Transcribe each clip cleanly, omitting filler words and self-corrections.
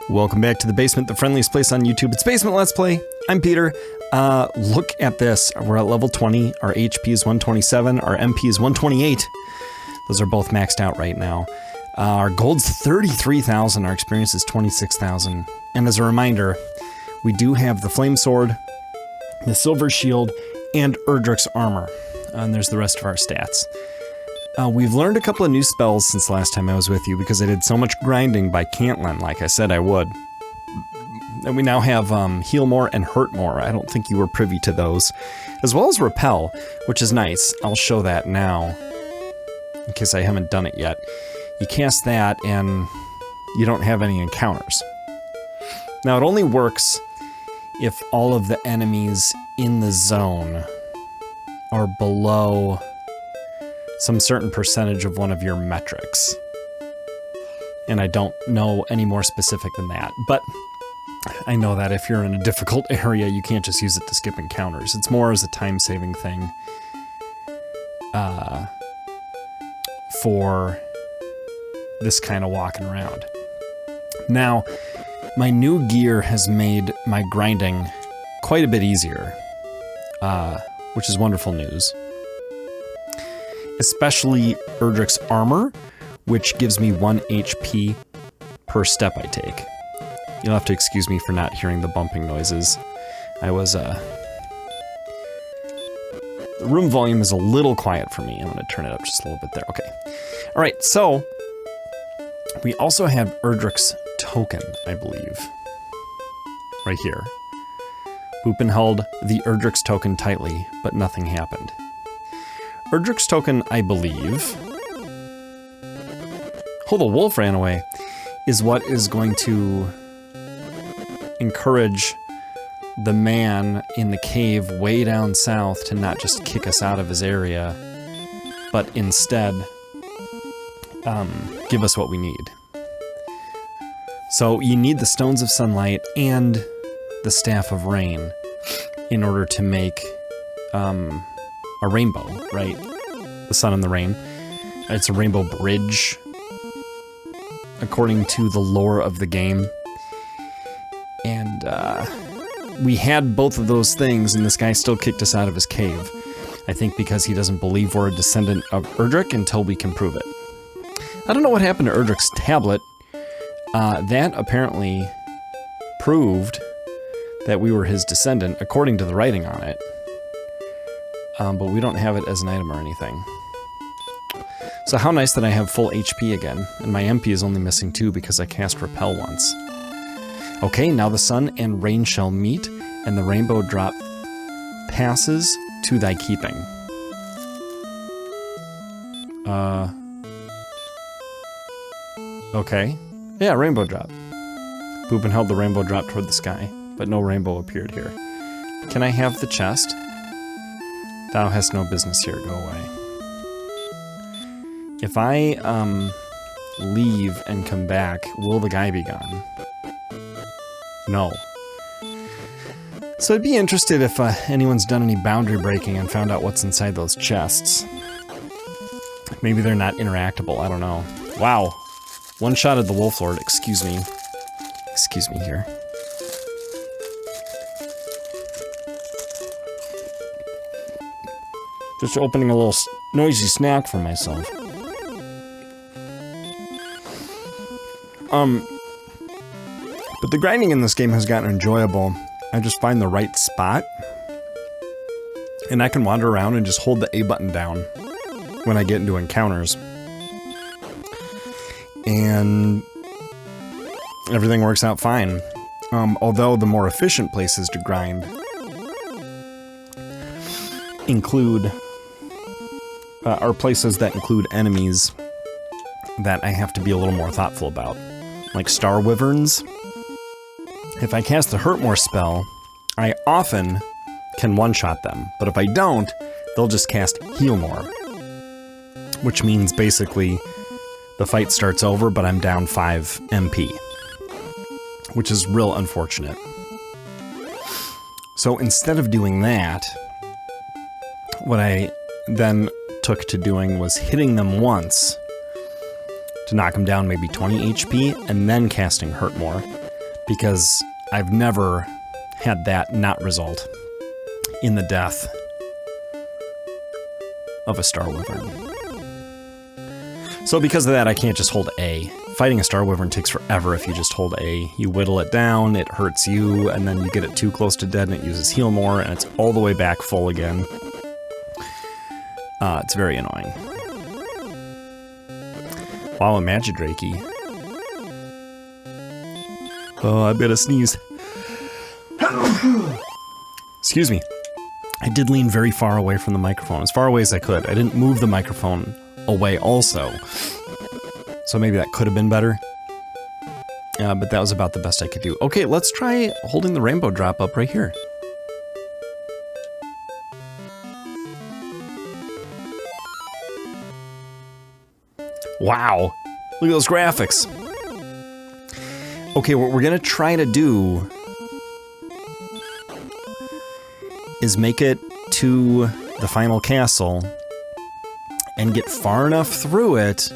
Welcome back to the basement, the friendliest place on YouTube. It's Basement Let's Play. I'm Peter. Look at this. We're at level 20. Our HP is 127. Our MP is 128. Those are both maxed out right now. Our gold's 33,000. Our experience is 26,000. And as a reminder, we do have the flame sword, the silver shield, and Erdrick's armor. And there's the rest of our stats. We've learned a couple of new spells since last time I was with you because I did so much grinding by Cantlin, like I said I would. And we now have Heal More and Hurt More. I don't think you were privy to those. As well as Repel, which is nice. I'll show that now, in case I haven't done it yet. You cast that and you don't have any encounters. Now it only works if all of the enemies in the zone are below some certain percentage of one of your metrics. And I don't know any more specific than that, but I know that if you're in a difficult area, you can't just use it to skip encounters. It's more as a time-saving thing for this kind of walking around. Now, my new gear has made my grinding quite a bit easier, which is wonderful news. Especially Erdrick's armor, which gives me 1 HP per step I take. You'll have to excuse me for not hearing the bumping noises. I was, the room volume is a little quiet for me. I'm gonna turn it up just a little bit there. Okay. All right, so we also have Erdrick's token, I believe. Right here. Boopin held the Erdrick's token tightly, but nothing happened. Erdrick's token, I believe, oh, the wolf ran away, is what is going to encourage the man in the cave way down south to not just kick us out of his area, but instead give us what we need. So you need the Stones of Sunlight and the Staff of Rain in order to make a rainbow, right? The sun and the rain. It's a rainbow bridge, according to the lore of the game. And we had both of those things, and this guy still kicked us out of his cave. I think because he doesn't believe we're a descendant of Erdrick until we can prove it. I don't know what happened to Erdrick's tablet. That apparently proved that we were his descendant, according to the writing on it. But we don't have it as an item or anything. So how nice that I have full HP again, and my MP is only missing 2 because I cast Repel once. Okay, now the sun and rain shall meet, and the rainbow drop passes to thy keeping. Okay. Yeah, rainbow drop. Boopin held the rainbow drop toward the sky, but no rainbow appeared here. Can I have the chest? Thou hast no business here, go away. If I, leave and come back, will the guy be gone? No. So I'd be interested if anyone's done any boundary breaking and found out what's inside those chests. Maybe they're not interactable, I don't know. Wow. One shot at the Wolf Lord, excuse me. Excuse me here. Just opening a little noisy snack for myself. But the grinding in this game has gotten enjoyable. I just find the right spot, and I can wander around and just hold the A button down when I get into encounters. And everything works out fine. Although the more efficient places to grind include are places that include enemies that I have to be a little more thoughtful about, like Star Wyverns. If I cast the Hurt More spell, I often can one-shot them, but if I don't, they'll just cast Heal More, which means basically the fight starts over, but I'm down 5 MP, which is real unfortunate. So instead of doing that, what I then took to doing was hitting them once to knock them down maybe 20 HP, and then casting Hurt More. because I've never had that not result in the death of a Star Wyvern. So because of that, I can't just hold A. Fighting a Star Wyvern takes forever if you just hold A. You whittle it down, it hurts you, and then you get it too close to dead and it uses heal more, and it's all the way back full again. It's very annoying. Wow, a Magidrakey. Oh, I better sneeze. Excuse me. I did lean very far away from the microphone, as far away as I could. I didn't move the microphone away also. So maybe that could have been better. But that was about the best I could do. Okay, let's try holding the rainbow drop up right here. Wow, look at those graphics. Okay, what we're gonna try to do is make it to the final castle and get far enough through it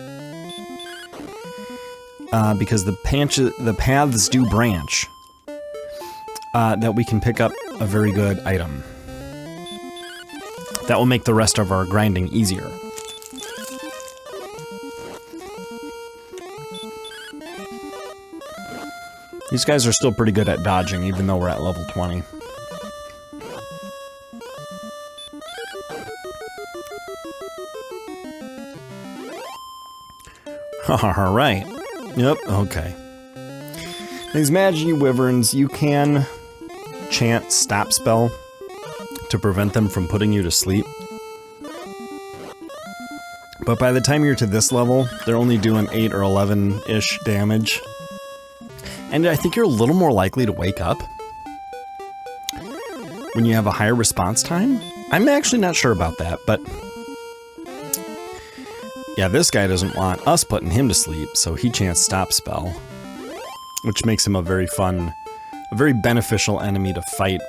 because the paths do branch that we can pick up a very good item. That will make the rest of our grinding easier. These guys are still pretty good at dodging, even though we're at level 20. Alright. Yep, okay. These Magi Wyverns, you can chant Stop Spell to prevent them from putting you to sleep. But by the time you're to this level, they're only doing 8 or 11-ish damage. And I think you're a little more likely to wake up when you have a higher response time. I'm actually not sure about that, but yeah, this guy doesn't want us putting him to sleep, so he chants Stop Spell, which makes him a very fun, a very beneficial enemy to fight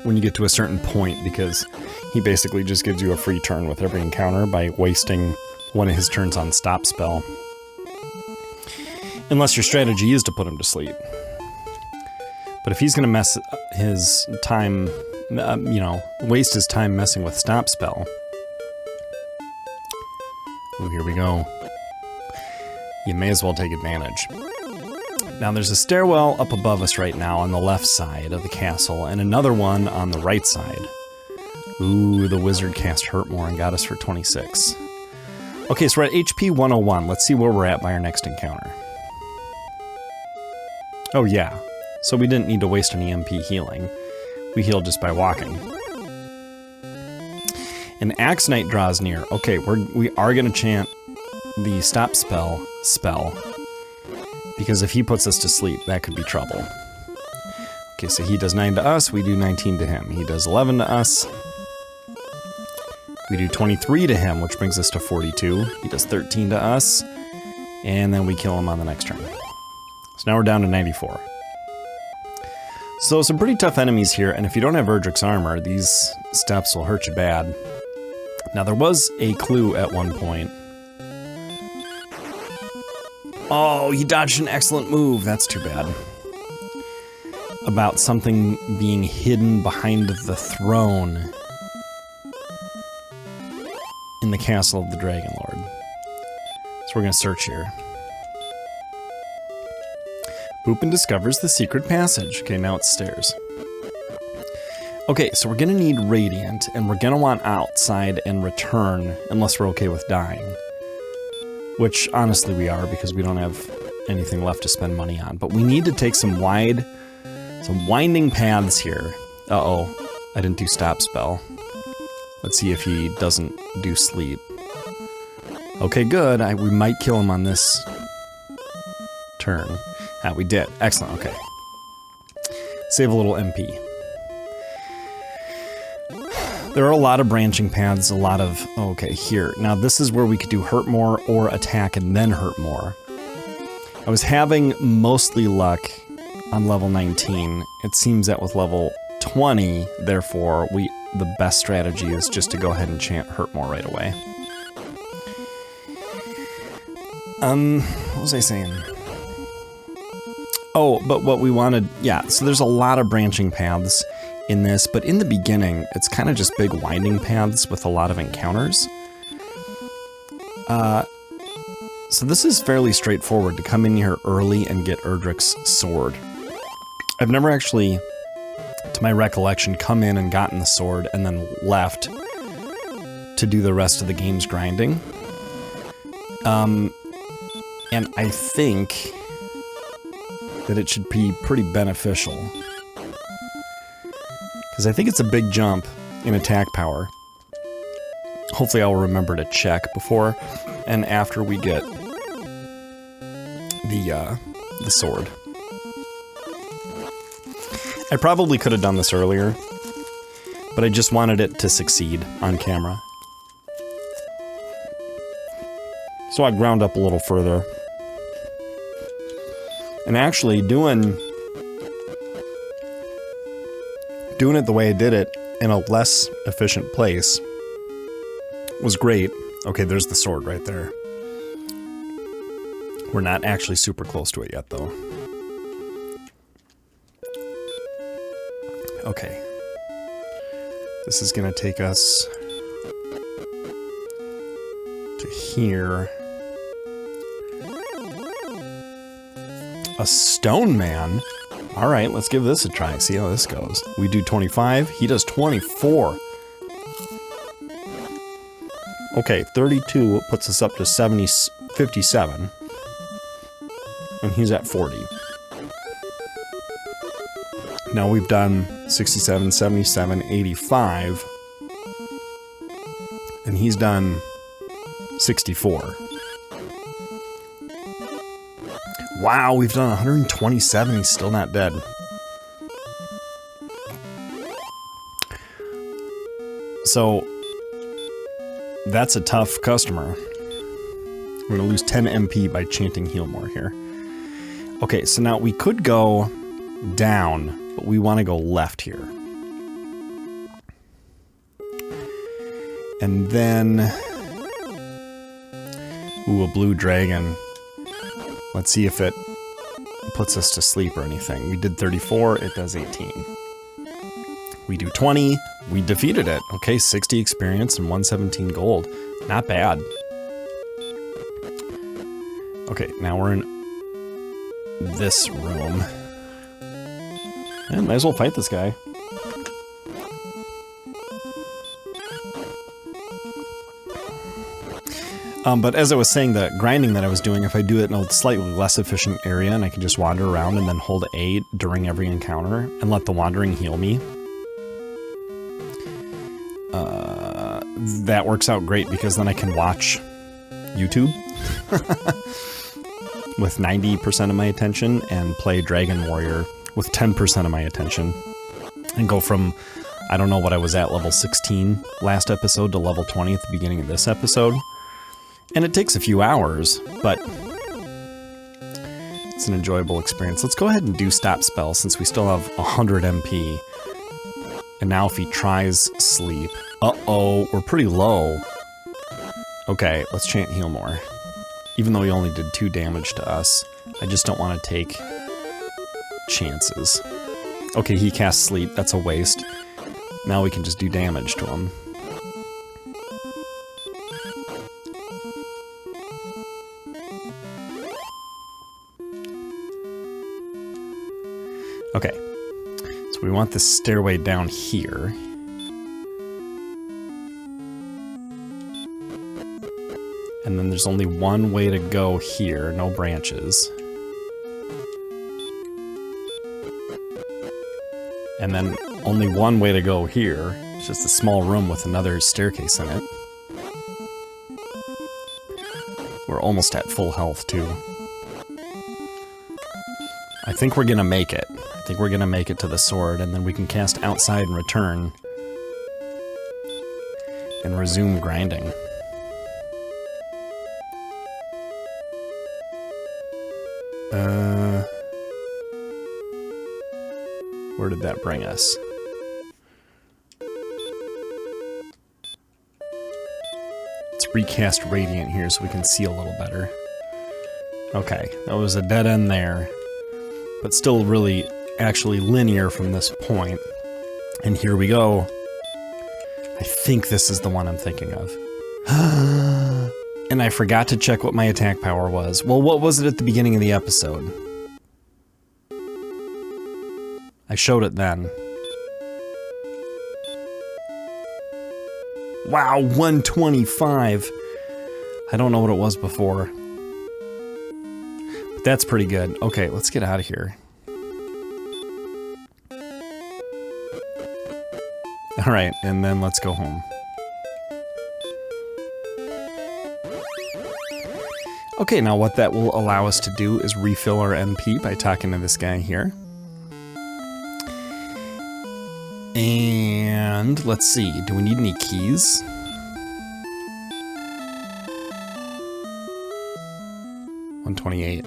when you get to a certain point, because he basically just gives you a free turn with every encounter by wasting one of his turns on Stop Spell. Unless your strategy is to put him to sleep. But if he's gonna mess his time, you know, waste his time messing with Stop Spell. Oh, here we go. You may as well take advantage. Now there's a stairwell up above us right now on the left side of the castle, and another one on the right side. Ooh, the wizard cast Hurt More and got us for 26. Okay, so we're at HP 101. Let's see where we're at by our next encounter. Oh yeah, so we didn't need to waste any MP healing. We healed just by walking. An Axe Knight draws near. Okay, we are gonna chant the Stop Spell, because if he puts us to sleep, that could be trouble. Okay, so he does 9 to us, we do 19 to him. He does 11 to us. We do 23 to him, which brings us to 42. He does 13 to us, and then we kill him on the next turn. So now we're down to 94. So some pretty tough enemies here, and if you don't have Erdrick's armor, these steps will hurt you bad. Now there was a clue at one point. Oh, he dodged an excellent move. That's too bad. About something being hidden behind the throne in the castle of the Dragon Lord. So we're gonna search here. Boopin discovers the secret passage. Okay, now it's stairs. Okay, so we're gonna need Radiant, and we're gonna want outside and return, unless we're okay with dying. Which, honestly, we are, because we don't have anything left to spend money on. But we need to take some winding paths here. Uh-oh, I didn't do Stop Spell. Let's see if he doesn't do sleep. Okay, good. We might kill him on this turn. Ah, we did. Excellent, okay. Save a little MP. There are a lot of branching paths, a lot of... Okay, here. Now this is where we could do Hurt More or attack and then Hurt More. I was having mostly luck on level 19. It seems that with level 20, therefore, the best strategy is just to go ahead and chant Hurt More right away. What was I saying? Oh, but what we wanted, yeah, so there's a lot of branching paths in this, but in the beginning, it's kind of just big winding paths with a lot of encounters. So this is fairly straightforward to come in here early and get Erdrick's sword. I've never actually, to my recollection, come in and gotten the sword and then left to do the rest of the game's grinding. And I think that it should be pretty beneficial. Because I think it's a big jump in attack power. Hopefully I'll remember to check before and after we get the sword. I probably could have done this earlier, but I just wanted it to succeed on camera. So I ground up a little further. And actually doing it the way I did it in a less efficient place was great. Okay, there's the sword right there. We're not actually super close to it yet, though. Okay. This is gonna take us to here. A stone man? Alright, let's give this a try, see how this goes. We do 25, he does 24. Okay, 32 puts us up to 57. And he's at 40. Now we've done 67, 77, 85. And he's done 64. Wow, we've done 127, he's still not dead. So, that's a tough customer. We're gonna lose 10 MP by chanting heal more here. Okay, so now we could go down, but we want to go left here. And then... ooh, a blue dragon. Let's see if it puts us to sleep or anything. We did 34, it does 18. We do 20, we defeated it. Okay, 60 experience and 117 gold. Not bad. Okay, now we're in this room. And might as well fight this guy. But as I was saying, the grinding that I was doing, if I do it in a slightly less efficient area and I can just wander around and then hold A during every encounter and let the wandering heal me, that works out great because then I can watch YouTube with 90% of my attention and play Dragon Warrior with 10% of my attention and go from, I don't know what I was at, level 16 last episode to level 20 at the beginning of this episode. And it takes a few hours, but it's an enjoyable experience. Let's go ahead and do stop spell since we still have 100 MP. And now if he tries sleep... uh-oh, we're pretty low. Okay, let's chant heal more. Even though he only did 2 damage to us, I just don't want to take chances. Okay, he casts sleep, that's a waste. Now we can just do damage to him. Okay, so we want this stairway down here. And then there's only one way to go here, no branches. And then only one way to go here. It's just a small room with another staircase in it. We're almost at full health too. I think we're gonna make it. I think we're gonna make it to the sword, and then we can cast outside and return. And resume grinding. Where did that bring us? Let's recast Radiant here so we can see a little better. Okay, that was a dead end there. but still really actually linear from this point. And here we go. I think this is the one I'm thinking of. And I forgot to check what my attack power was. Well, what was it at the beginning of the episode? I showed it then. Wow, 125. I don't know what it was before. But that's pretty good. Okay, let's get out of here. Alright, and then let's go home. Okay, now what that will allow us to do is refill our MP by talking to this guy here. And let's see, do we need any keys? $128.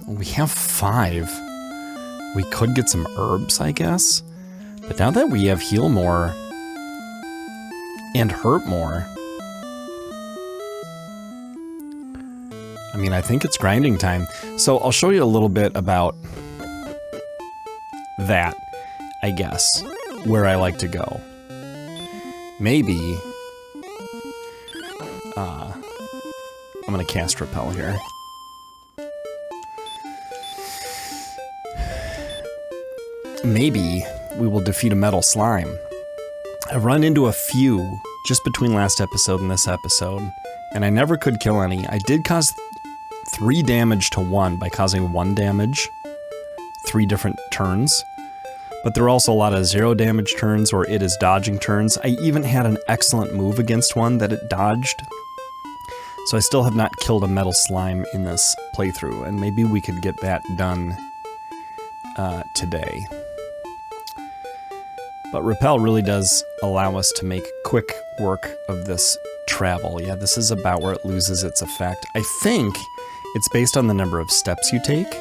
We have 5. We could get some herbs, I guess. But now that we have heal more and hurt more, I mean, I think it's grinding time. So I'll show you a little bit about that, I guess, where I like to go. Maybe, I'm gonna cast Repel here. Maybe we will defeat a metal slime. I've run into a few just between last episode and this episode, and I never could kill any. I did cause 3 damage to one by causing 1 damage 3 different turns, but there are also a lot of 0 damage turns or it is dodging turns. I even had an excellent move against one that it dodged, so I still have not killed a metal slime in this playthrough, and maybe we could get that done today. But Repel really does allow us to make quick work of this travel. Yeah, this is about where it loses its effect. I think it's based on the number of steps you take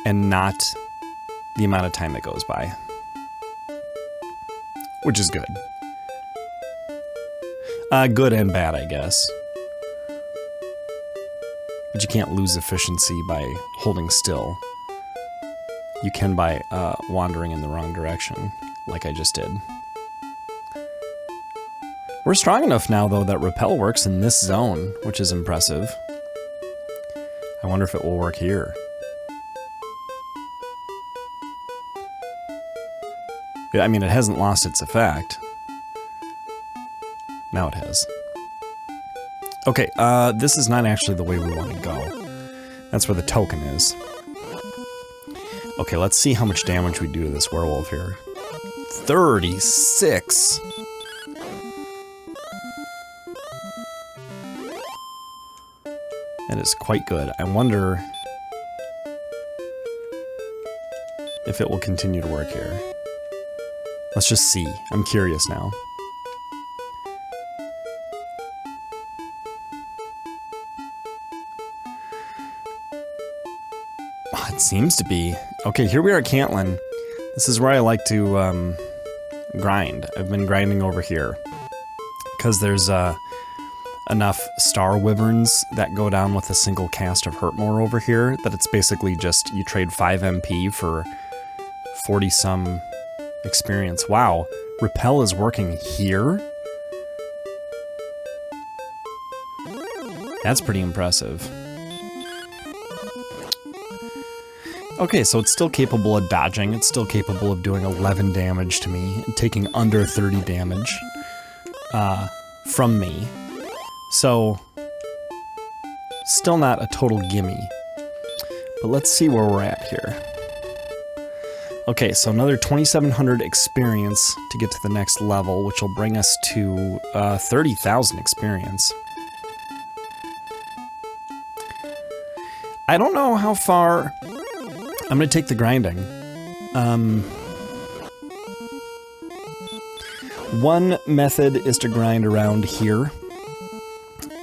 and not the amount of time that goes by, which is good. Good and bad, I guess. But you can't lose efficiency by holding still. You can by wandering in the wrong direction, like I just did. We're strong enough now, though, that Repel works in this zone, which is impressive. I wonder if it will work here. Yeah, I mean, it hasn't lost its effect. Now it has. Okay, this is not actually the way we want to go. That's where the token is. Okay, let's see how much damage we do to this werewolf here. 36! That is quite good. I wonder if it will continue to work here. Let's just see. I'm curious now. Oh, it seems to be. Okay, here we are at Cantlin. This is where I like to grind. I've been grinding over here because there's enough star wyverns that go down with a single cast of Hurtmore over here that it's basically just you trade 5 MP for 40 some experience. Wow, Repel is working here? That's pretty impressive. Okay, so it's still capable of dodging, it's still capable of doing 11 damage to me, and taking under 30 damage from me. So, still not a total gimme. But let's see where we're at here. Okay, so another 2,700 experience to get to the next level, which will bring us to 30,000 experience. I don't know how far I'm gonna take the grinding. One method is to grind around here.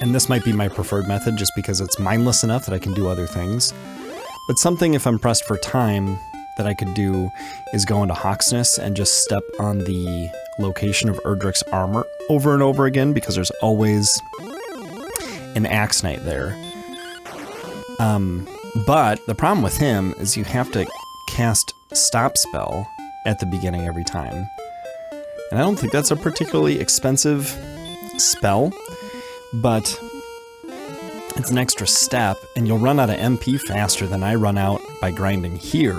And this might be my preferred method just because it's mindless enough that I can do other things. But something, if I'm pressed for time, that I could do is go into Hawksness and just step on the location of Erdrick's armor over and over again because there's always an Axe Knight there. But the problem with him is you have to cast Stop Spell at the beginning every time. And I don't think that's a particularly expensive spell, but it's an extra step, and you'll run out of MP faster than I run out by grinding here,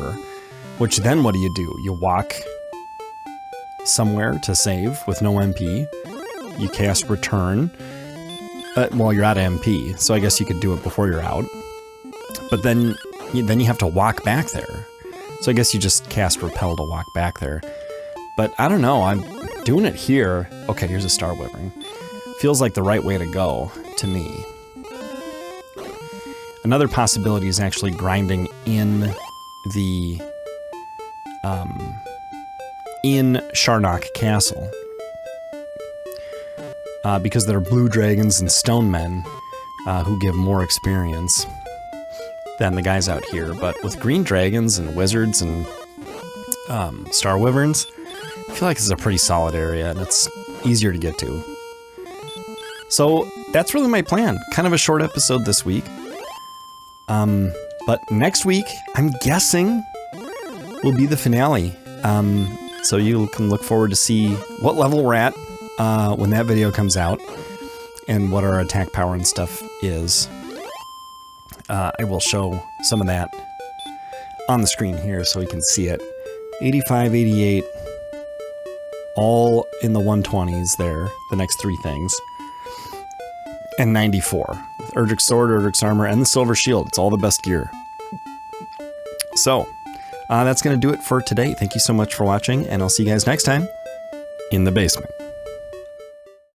which then what do? You walk somewhere to save with no MP, you cast Return, well, you're out of MP, so I guess you could do it before you're out, but then you have to walk back there, so I guess you just cast Repel to walk back there. But I don't know, I'm doing it here. Okay, here's a Star Wyvern. Feels like the right way to go to me. Another possibility is actually grinding in the in Sharnock Castle, because there are blue dragons and stone men who give more experience than the guys out here. But with green dragons and wizards and Star Wyverns, I feel like this is a pretty solid area, and it's easier to get to. So that's really my plan. Kind of a short episode this week. But next week, I'm guessing, will be the finale. So you can look forward to see what level we're at when that video comes out, and what our attack power and stuff is. I will show some of that on the screen here so we can see it. 85, 88, all in the 120s there, the next three things. And 94, with Erdrick's Sword, Erdrick's Armor, and the Silver Shield. It's all the best gear. So, that's going to do it for today. Thank you so much for watching, and I'll see you guys next time in the basement.